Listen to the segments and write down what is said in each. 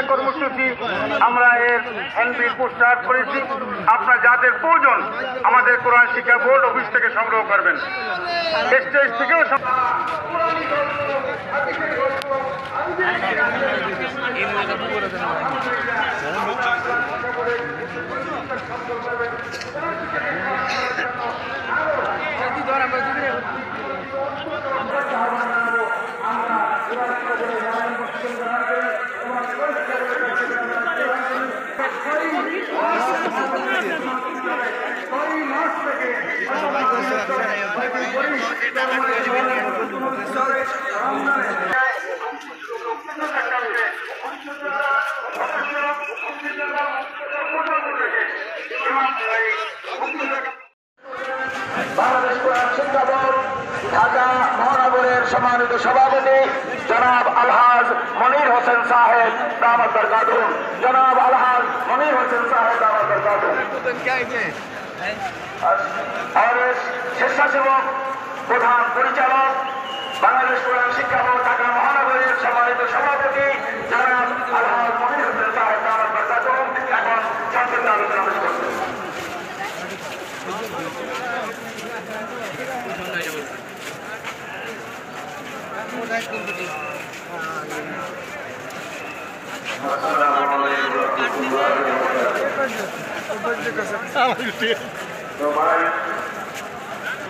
কর্মসূচি আমরা এর হ্যান্ডবিল পোস্টার করেছি। আপনারা যাদের প্রয়োজন আমাদের কোরআন শিক্ষা বোর্ড অফিস থেকে সংগ্রহ করবেন, স্টেজ থেকেও বাংলাদেশ কোরআন শিক্ষা বোর্ড ঢাকা মহানগরের সম্মানিত সভাপতি জনাব আলহাজ মনির হোসেন সাহেব দাওয়াত বরকাতুহ, জনাব আলহাজ মনির হোসেন সাহেব দাওয়াত বরকাতুহ, আর স্বেচ্ছাসেবক প্রধান পরিচালক বাংলাদেশ কোরআন শিক্ষা বোর্ড ঢাকা মহানগরের সম্মানিত সভাপতি জনাব আলহাজ মনির হোসেন সাহেব দাওয়াত বরকাতুহ এখন সংক্ষিপ্ত আলোচনা পেশ করছেন।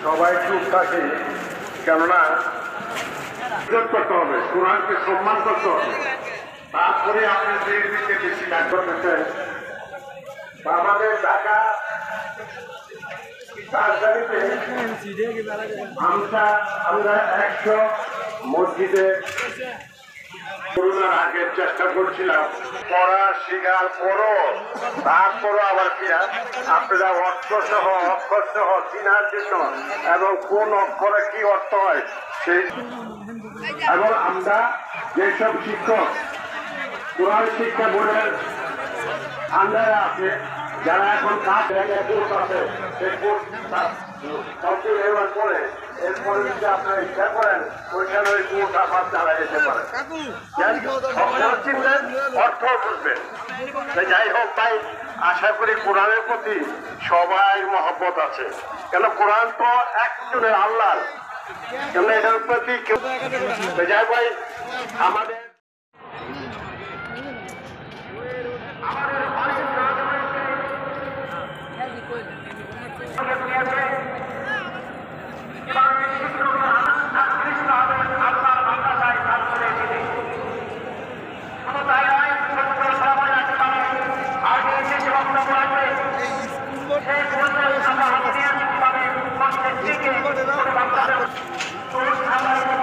সবাই চুপ থাকে, কেননা ইজ্জত করতে হবে, কোরআনকে সম্মান করতে হবে, তারপরে আপনি যে দিকে বেশি কাজ করতেছেন। আমাদের ঢাকা আমরা 100 মসজিদে করোনার আগের চেষ্টা করছিলাম, পড়া শিখার পরও তারপরও আবার কিনা আপনারা অর্থ সহ অক্ষর সহ চিনার জন্য এবং কোন অক্ষরে কি অর্থ হয় সেই, এবং আমরা যেসব শিক্ষক কোরআন শিক্ষা বোর্ডের আন্ডারে আছে, যারা এখন কাজ কোর্স আছে সেই কোর্স কমপ্লিট হওয়ার পরে এরপরে যদি আপনারা ইচ্ছা করেন ওইখানে ওই কোর্স আবার চালা যেতে পারে, অর্থ বুঝবেন। যাই হোক ভাই, আশা করি কোরআনের প্রতি সবাই মহব্বত আছে, কেন কোরআন তো একজনের আল্লাহ, কেন এটার প্রতি কেউ। যাই ভাই, আমাদের আমরা